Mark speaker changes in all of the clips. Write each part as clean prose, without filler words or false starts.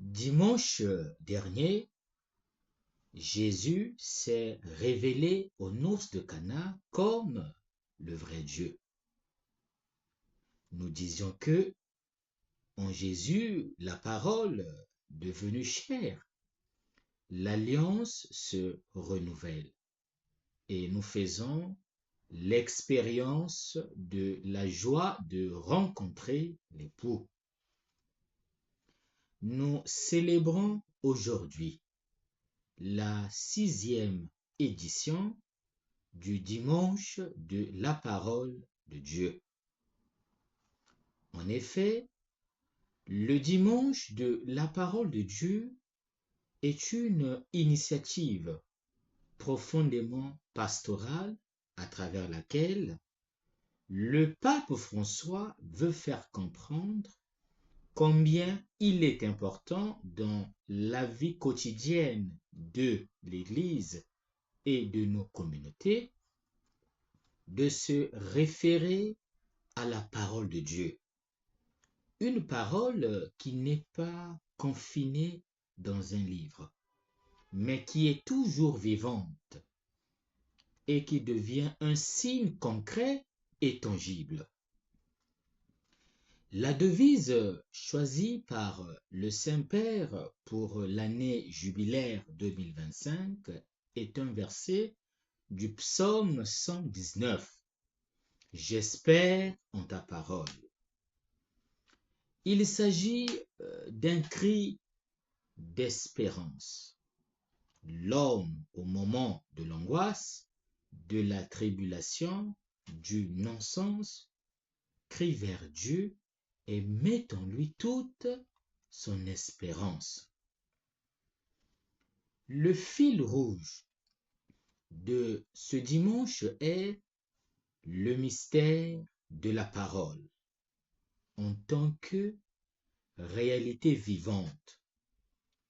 Speaker 1: Dimanche dernier, Jésus s'est révélé aux noces de Cana comme le vrai Dieu. Nous disions que en Jésus, la parole devenue chair, l'alliance se renouvelle et nous faisons l'expérience de la joie de rencontrer l'époux. Nous célébrons aujourd'hui la 6e édition du dimanche de la parole de Dieu. En effet, le dimanche de la parole de Dieu est une initiative profondément pastorale à travers laquelle le pape François veut faire comprendre combien il est important dans la vie quotidienne de l'Église et de nos communautés de se référer à la parole de Dieu. Une parole qui n'est pas confinée dans un livre, mais qui est toujours vivante et qui devient un signe concret et tangible. La devise choisie par le Saint-Père pour l'année jubilaire 2025 est un verset du psaume 119. J'espère en ta parole. Il s'agit d'un cri d'espérance. L'homme, au moment de l'angoisse, de la tribulation, du non-sens, crie vers Dieu et met en lui toute son espérance. Le fil rouge de ce dimanche est le mystère de la parole en tant que réalité vivante,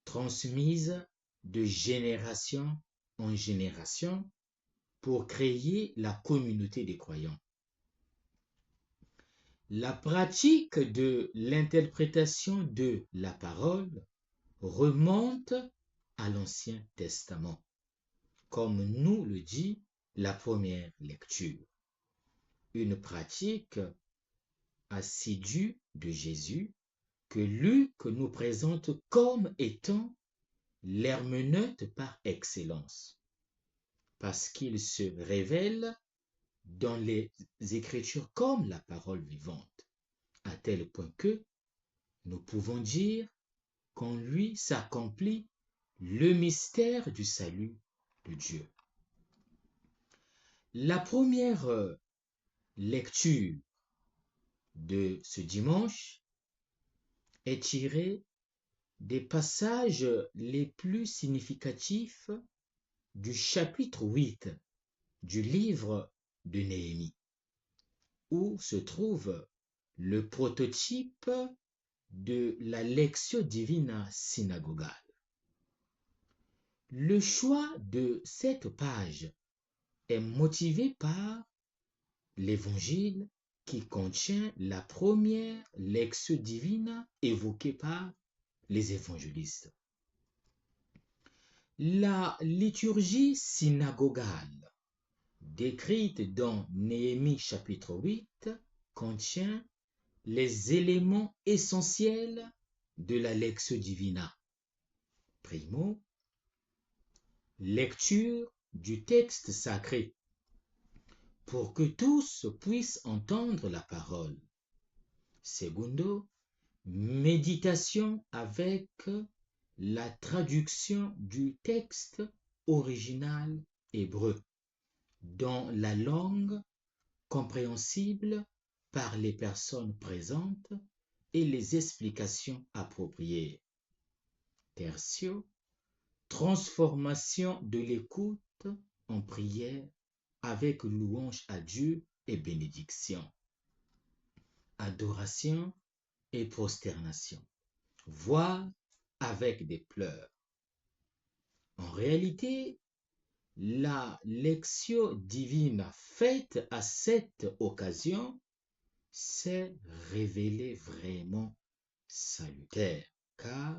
Speaker 1: transmise de génération en génération pour créer la communauté des croyants. La pratique de l'interprétation de la parole remonte à l'Ancien Testament, comme nous le dit la première lecture. Une pratique assidue de Jésus que Luc nous présente comme étant l'herméneute par excellence, parce qu'il se révèle dans les Écritures comme la parole vivante, à tel point que nous pouvons dire qu'en lui s'accomplit le mystère du salut de Dieu. La première lecture de ce dimanche est tirée des passages les plus significatifs du chapitre 8 du livre de Néhémie, où se trouve le prototype de la Lectio Divina synagogale. Le choix de cette page est motivé par l'évangile qui contient la première Lectio Divina évoquée par les évangélistes. La liturgie synagogale décrite dans Néhémie chapitre 8 contient les éléments essentiels de la Lectio Divina. Primo, lecture du texte sacré pour que tous puissent entendre la parole. Secondo, méditation avec la traduction du texte original hébreu dans la langue compréhensible par les personnes présentes et les explications appropriées. Tertio, transformation de l'écoute en prière avec louange à Dieu et bénédiction. Adoration et prosternation, voire avec des pleurs. En réalité, la Lectio Divina faite à cette occasion s'est révélée vraiment salutaire, car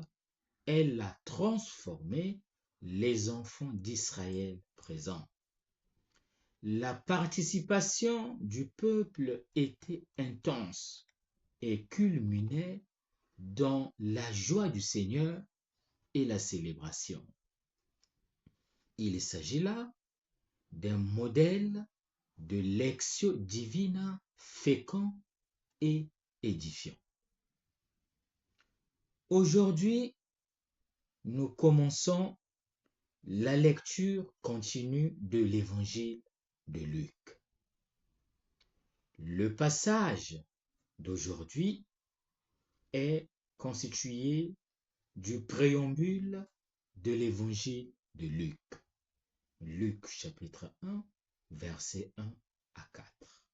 Speaker 1: elle a transformé les enfants d'Israël présents. La participation du peuple était intense et culminait dans la joie du Seigneur et la célébration. Il s'agit là d'un modèle de lectio divina fécond et édifiant. Aujourd'hui, nous commençons la lecture continue de l'évangile de Luc. Le passage d'aujourd'hui est constitué du préambule de l'évangile de Luc. Luc chapitre 1, versets 1 à 4.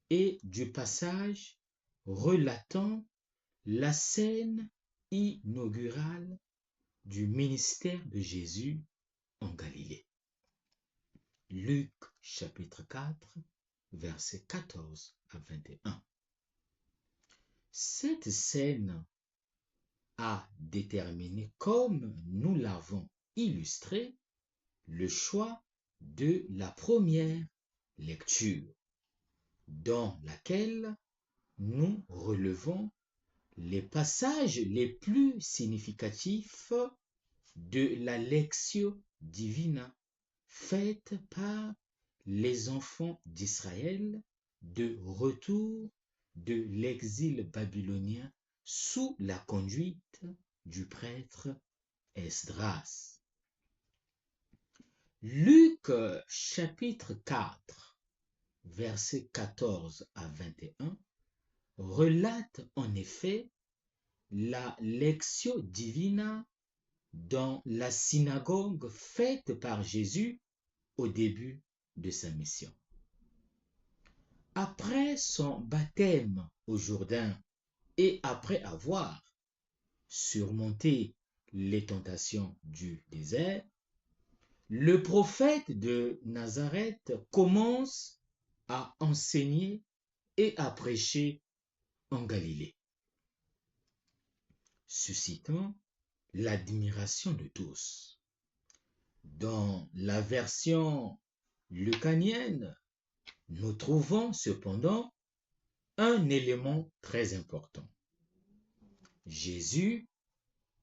Speaker 1: Et du passage relatant la scène inaugurale du ministère de Jésus en Galilée. Luc chapitre 4, versets 14 à 21. Cette scène a déterminé, comme nous l'avons illustré, le choix de la première lecture, dans laquelle nous relevons les passages les plus significatifs de la lectio divina faite par les enfants d'Israël de retour de l'exil babylonien sous la conduite du prêtre Esdras. Luc chapitre 4, versets 14 à 21 relate en effet la lectio divina dans la synagogue faite par Jésus au début de sa mission. Après son baptême au Jourdain et après avoir surmonté les tentations du désert, le prophète de Nazareth commence à enseigner et à prêcher en Galilée, suscitant l'admiration de tous. Dans la version lucanienne, nous trouvons cependant un élément très important. Jésus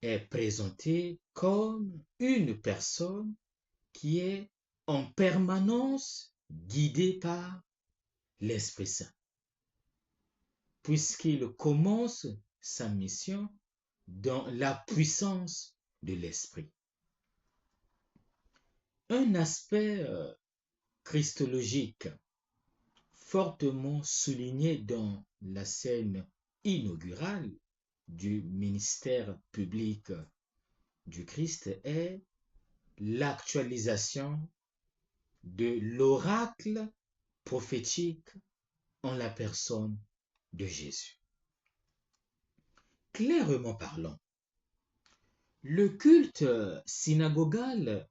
Speaker 1: est présenté comme une personne qui est en permanence guidée par l'Esprit Saint, puisqu'il commence sa mission dans la puissance de l'Esprit. Un aspect christologique fortement souligné dans la scène inaugurale du ministère public du Christ est l'actualisation de l'oracle prophétique en la personne de Jésus. Clairement parlant, le culte synagogal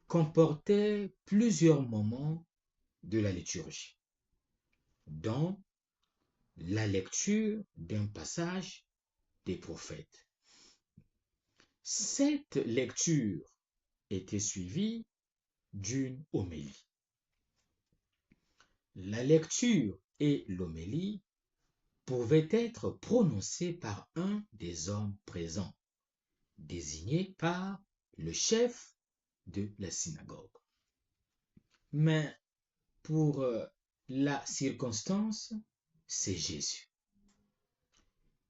Speaker 1: comportait plusieurs moments de la liturgie, dont la lecture d'un passage des prophètes. Cette lecture était suivie d'une homélie. La lecture et l'homélie pouvaient être prononcées par un des hommes présents, désigné par le chef de la synagogue. Mais pour la circonstance, c'est Jésus.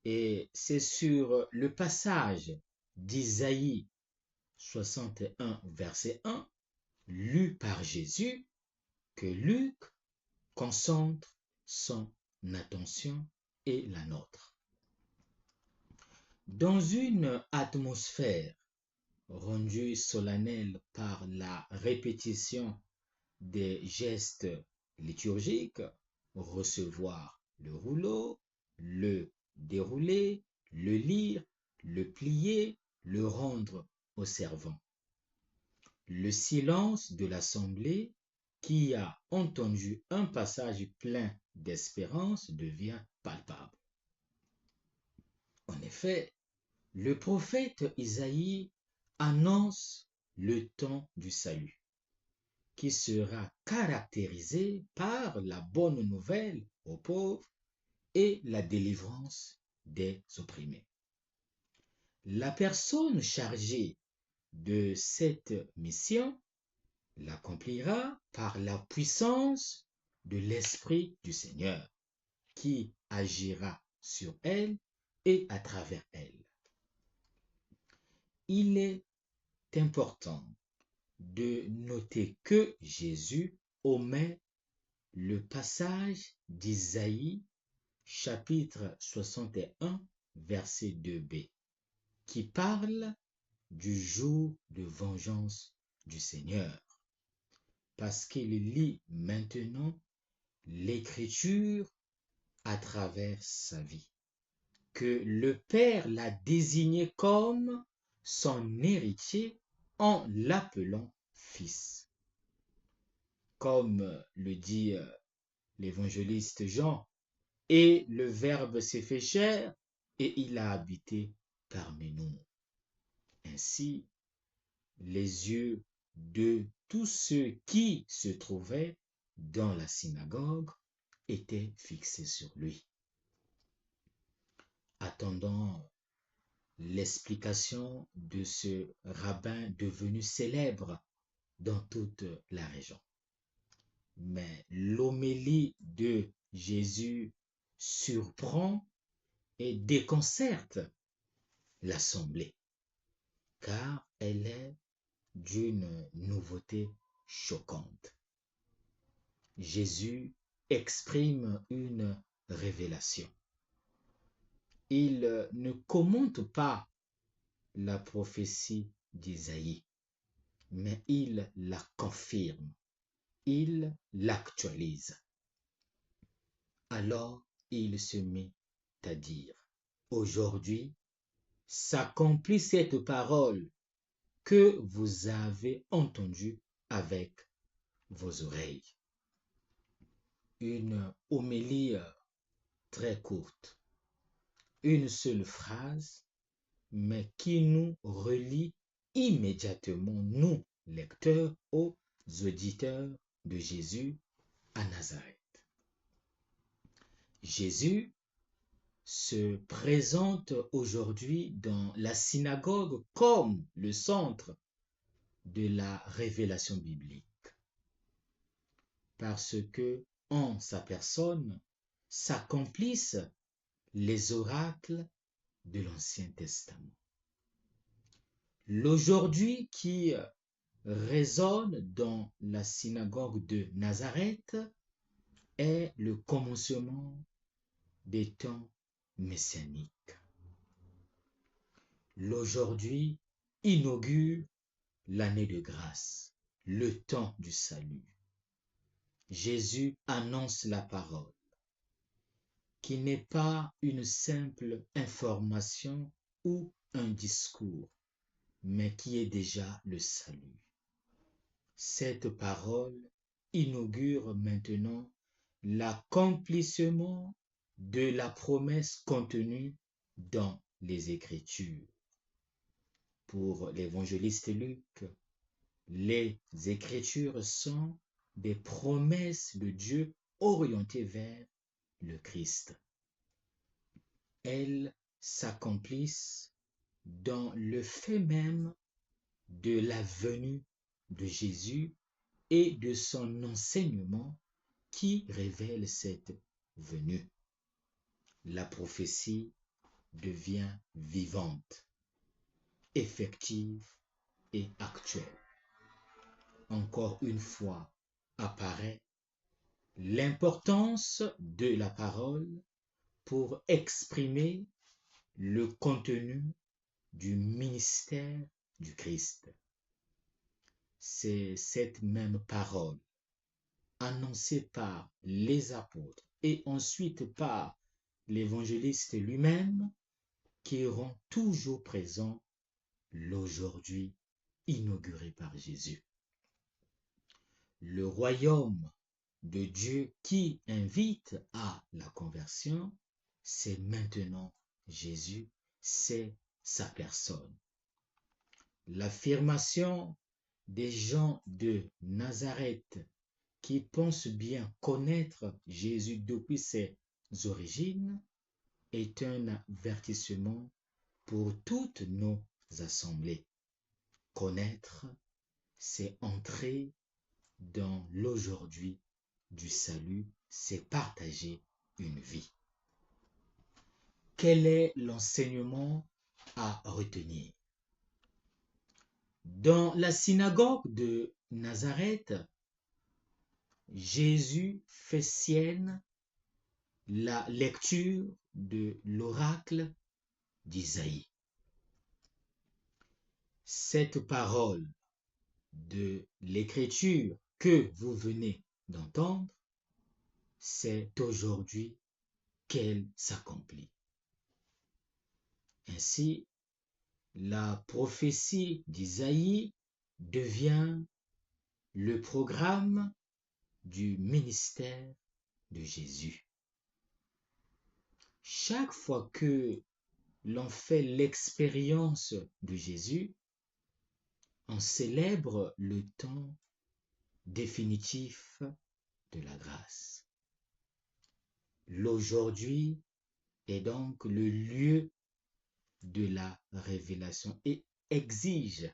Speaker 1: Et c'est sur le passage d'Isaïe 61, verset 1, lu par Jésus, que Luc concentre son attention et la nôtre. Dans une atmosphère rendue solennelle par la répétition des gestes liturgiques, recevoir le rouleau, le dérouler, le lire, le plier, le rendre au servant. Le silence de l'assemblée qui a entendu un passage plein d'espérance devient palpable. En effet, Le prophète Isaïe annonce le temps du salut, qui sera caractérisé par la bonne nouvelle aux pauvres et la délivrance des opprimés. La personne chargée de cette mission l'accomplira par la puissance de l'Esprit du Seigneur, qui agira sur elle et à travers elle. Il est important de noter que Jésus omet le passage d'Isaïe chapitre 61 verset 2b qui parle du jour de vengeance du Seigneur, parce qu'il lit maintenant l'écriture à travers sa vie, que le Père l'a désigné comme son héritier en l'appelant fils. Comme le dit l'évangéliste Jean, et le Verbe s'est fait chair et il a habité parmi nous. Ainsi, les yeux de tous ceux qui se trouvaient dans la synagogue étaient fixés sur lui, attendant l'explication de ce rabbin devenu célèbre dans toute la région. Mais l'homélie de Jésus surprend et déconcerte l'assemblée, car elle est d'une nouveauté choquante. Jésus exprime une révélation. Il ne commente pas la prophétie d'Isaïe, mais il la confirme, il l'actualise. Alors il se met à dire, aujourd'hui s'accomplit cette parole que vous avez entendue avec vos oreilles. Une homélie très courte, une seule phrase, mais qui nous relie immédiatement, nous, lecteurs, aux auditeurs de Jésus à Nazareth. Jésus se présente aujourd'hui dans la synagogue comme le centre de la révélation biblique, parce que en sa personne s'accomplissent les oracles de l'Ancien Testament. L'aujourd'hui qui résonne dans la synagogue de Nazareth est le commencement des temps messianiques. L'aujourd'hui inaugure l'année de grâce, le temps du salut. Jésus annonce la parole, qui n'est pas une simple information ou un discours, mais qui est déjà le salut. Cette parole inaugure maintenant l'accomplissement de la promesse contenue dans les Écritures. Pour l'évangéliste Luc, les Écritures sont des promesses de Dieu orientées vers le Christ. Elles s'accomplissent dans le fait même de la venue de Jésus et de son enseignement qui révèle cette venue. La prophétie devient vivante, effective et actuelle. Encore une fois apparaît l'importance de la parole pour exprimer le contenu du ministère du Christ. C'est cette même parole annoncée par les apôtres et ensuite par l'évangéliste lui-même qui rend toujours présent l'aujourd'hui inauguré par Jésus. Le royaume de Dieu qui invite à la conversion, c'est maintenant Jésus, c'est sa personne. L'affirmation des gens de Nazareth qui pensent bien connaître Jésus depuis ses origines est un avertissement pour toutes nos assemblées. Connaître, c'est entrer dans l'aujourd'hui du salut, c'est partager une vie. Quel est l'enseignement à retenir? Dans la synagogue de Nazareth, Jésus fait sienne la lecture de l'oracle d'Isaïe. Cette parole de l'écriture que vous venez d'entendre, c'est aujourd'hui qu'elle s'accomplit. Ainsi, la prophétie d'Isaïe devient le programme du ministère de Jésus. Chaque fois que l'on fait l'expérience de Jésus, on célèbre le temps définitif de la grâce. L'aujourd'hui est donc le lieu de la révélation et exige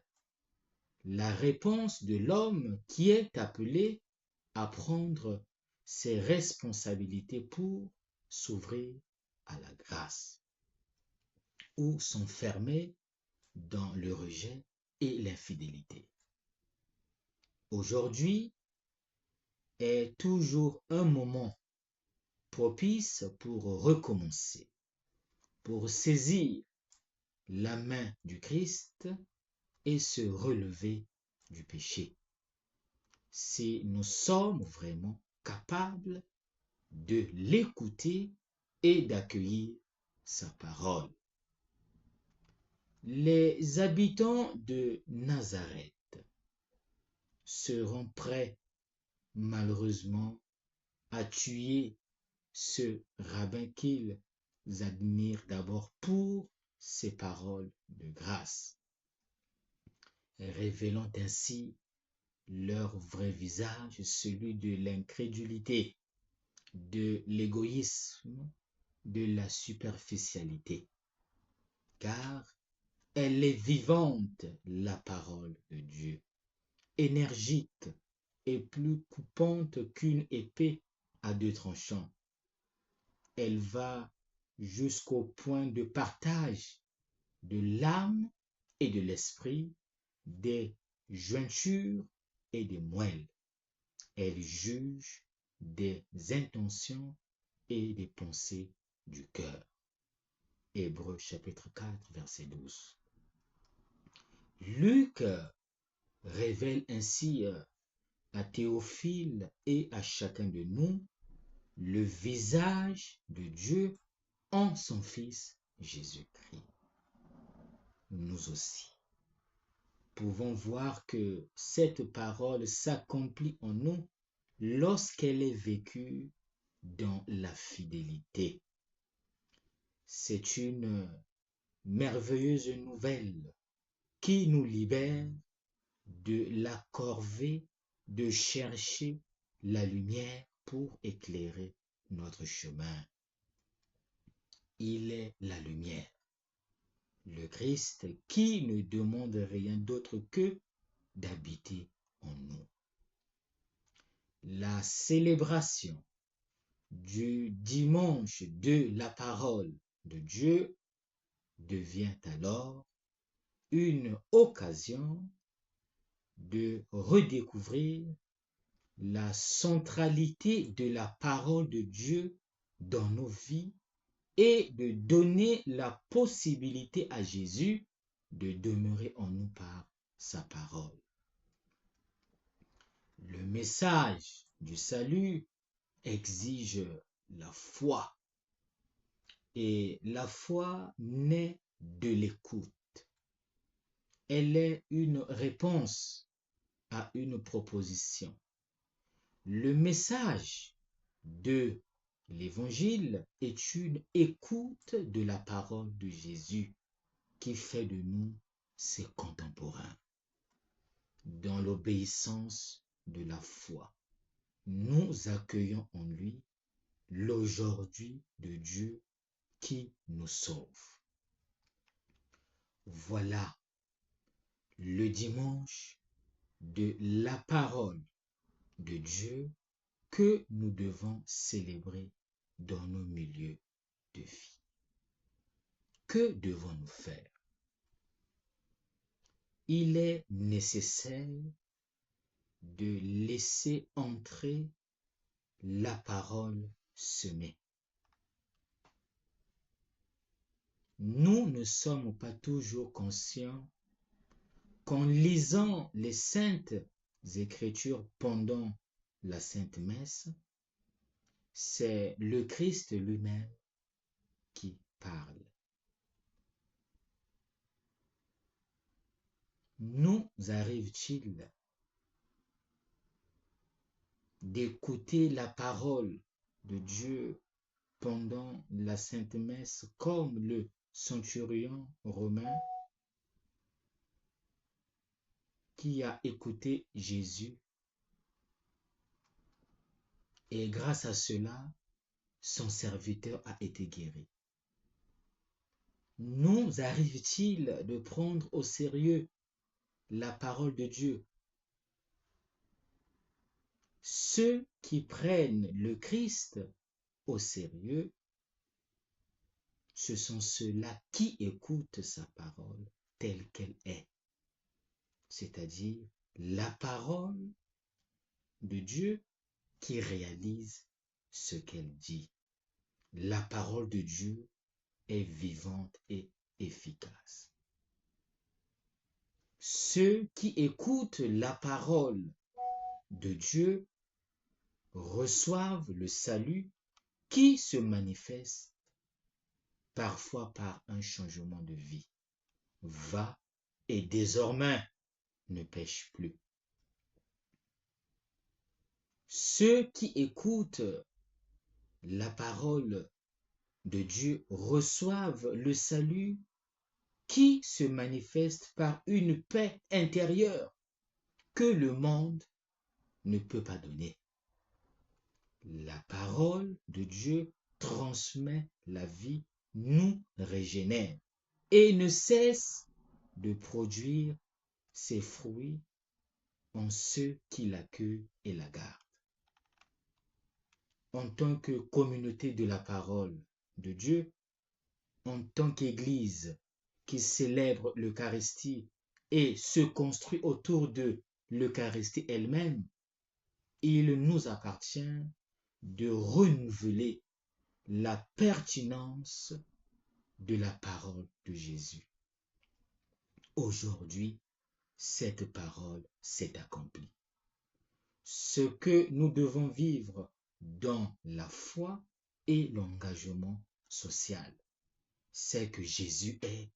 Speaker 1: la réponse de l'homme qui est appelé à prendre ses responsabilités pour s'ouvrir à la grâce ou s'enfermer dans le rejet et l'infidélité. Aujourd'hui est toujours un moment propice pour recommencer, pour saisir la main du Christ et se relever du péché. Si nous sommes vraiment capables de l'écouter et d'accueillir sa parole. Les habitants de Nazareth seront prêts, malheureusement, à tuer ce rabbin qu'ils admirent d'abord pour ses paroles de grâce, révélant ainsi leur vrai visage, celui de l'incrédulité, de l'égoïsme, de la superficialité. Car elle est vivante, la parole de Dieu, énergique et plus coupante qu'une épée à deux tranchants. Elle va jusqu'au point de partage de l'âme et de l'esprit, des jointures et des moelles. Elle juge des intentions et des pensées du cœur. Hébreux chapitre 4, verset 12. Luc révèle ainsi à Théophile et à chacun de nous le visage de Dieu en son Fils Jésus-Christ. Nous aussi pouvons voir que cette parole s'accomplit en nous lorsqu'elle est vécue dans la fidélité. C'est une merveilleuse nouvelle qui nous libère de la corvée de chercher la lumière pour éclairer notre chemin. Il est la lumière, le Christ qui ne demande rien d'autre que d'habiter en nous. La célébration du dimanche de la parole de Dieu devient alors une occasion de redécouvrir la centralité de la parole de Dieu dans nos vies et de donner la possibilité à Jésus de demeurer en nous par sa parole. Le message du salut exige la foi et la foi naît de l'écoute. Elle est une réponse à une proposition. Le message de l'Évangile est une écoute de la parole de Jésus. qui fait de nous ses contemporains dans l'obéissance de la foi. Nous accueillons en lui l'aujourd'hui de Dieu qui nous sauve. Voilà le dimanche de la parole de Dieu que nous devons célébrer dans nos milieux de vie. Que devons-nous faire? Il est nécessaire de laisser entrer la parole semée. Nous ne sommes pas toujours conscients qu'en lisant les saintes Écritures pendant la Sainte Messe, c'est le Christ lui-même qui parle. Nous arrive-t-il d'écouter la parole de Dieu pendant la Sainte Messe comme le centurion romain qui a écouté Jésus et grâce à cela, son serviteur a été guéri? Nous arrive-t-il de prendre au sérieux la parole de Dieu? Ceux qui prennent le Christ au sérieux, ce sont ceux-là qui écoutent sa parole telle qu'elle est, c'est-à-dire la parole de Dieu qui réalise ce qu'elle dit. La parole de Dieu est vivante et efficace. Ceux qui écoutent la parole de Dieu reçoivent le salut qui se manifeste parfois par un changement de vie. Va et désormais ne pêche plus. Ceux qui écoutent la parole de Dieu reçoivent le salut qui se manifeste par une paix intérieure que le monde ne peut pas donner. La parole de Dieu transmet la vie, nous régénère et ne cesse de produire ses fruits en ceux qui l'accueillent et la gardent. En tant que communauté de la parole de Dieu, en tant qu'Église qui célèbre l'Eucharistie et se construit autour de l'Eucharistie elle-même, il nous appartient de renouveler la pertinence de la parole de Jésus. Aujourd'hui, cette parole s'est accomplie. Ce que nous devons vivre dans la foi et l'engagement social, c'est que Jésus est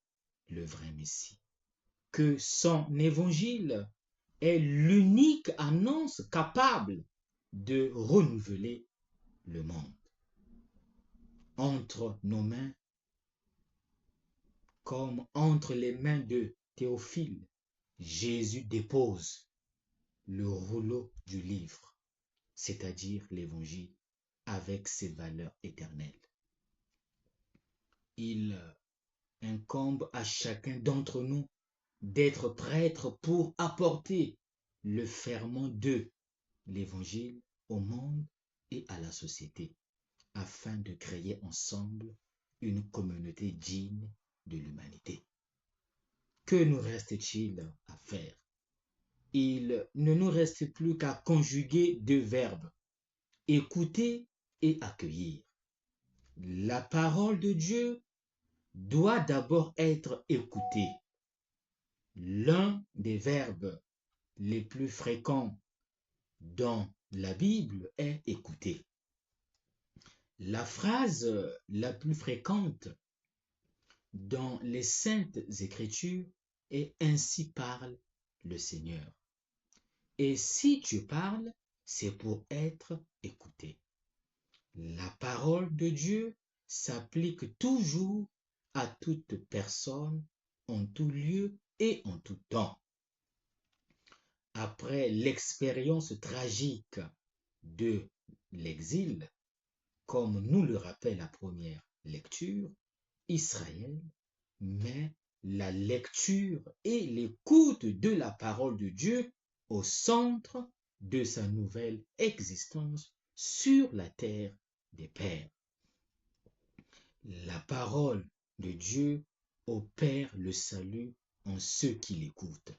Speaker 1: le vrai Messie, que son évangile est l'unique annonce capable de renouveler le monde. Entre nos mains, comme entre les mains de Théophile, Jésus dépose le rouleau du livre, c'est-à-dire l'évangile, avec ses valeurs éternelles. Il incombe à chacun d'entre nous d'être prêtre pour apporter le ferment de l'évangile au monde et à la société, afin de créer ensemble une communauté digne de l'humanité. Que nous reste-t-il à faire? Il ne nous reste plus qu'à conjuguer deux verbes, écouter et accueillir. La parole de Dieu doit d'abord être écoutée. L'un des verbes les plus fréquents dans la Bible est écouter. La phrase la plus fréquente dans les Saintes Écritures est « Ainsi parle le Seigneur ». Et si tu parles, c'est pour être écouté. La parole de Dieu s'applique toujours à toute personne en tout lieu et en tout temps. Après l'expérience tragique de l'exil, comme nous le rappelle la première lecture, Israël met la lecture et l'écoute de la parole de Dieu au centre de sa nouvelle existence sur la terre des pères. La parole de Dieu opère le salut en ceux qui l'écoutent.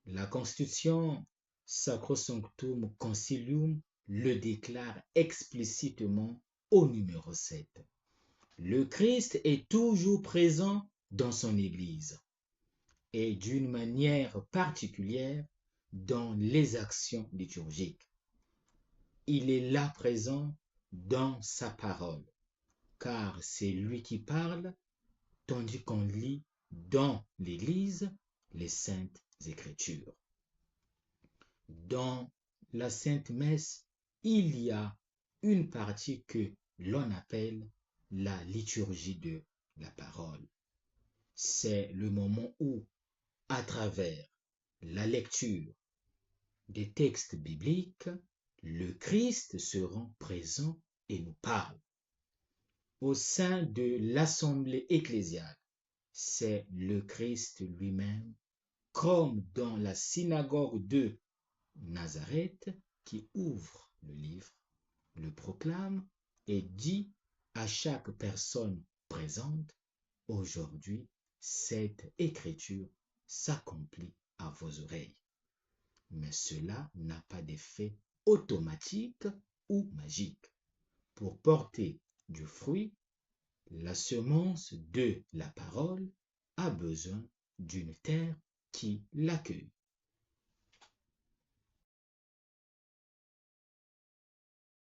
Speaker 1: La Constitution Sacrosanctum Concilium le déclare explicitement au numéro 7. Le Christ est toujours présent dans son Église et d'une manière particulière dans les actions liturgiques. Il est là présent dans sa parole, car c'est lui qui parle, tandis qu'on lit dans l'Église les Saintes Écritures. Dans la Sainte Messe, il y a une partie que l'on appelle la liturgie de la parole. C'est le moment où, à travers la lecture des textes bibliques, le Christ se rend présent et nous parle. Au sein de l'assemblée ecclésiale, c'est le Christ lui-même, comme dans la synagogue de Nazareth, qui ouvre le livre, le proclame et dit à chaque personne présente, aujourd'hui, cette écriture s'accomplit à vos oreilles. Mais cela n'a pas d'effet automatique ou magique. Pour porter du fruit, la semence de la parole a besoin d'une terre qui l'accueille.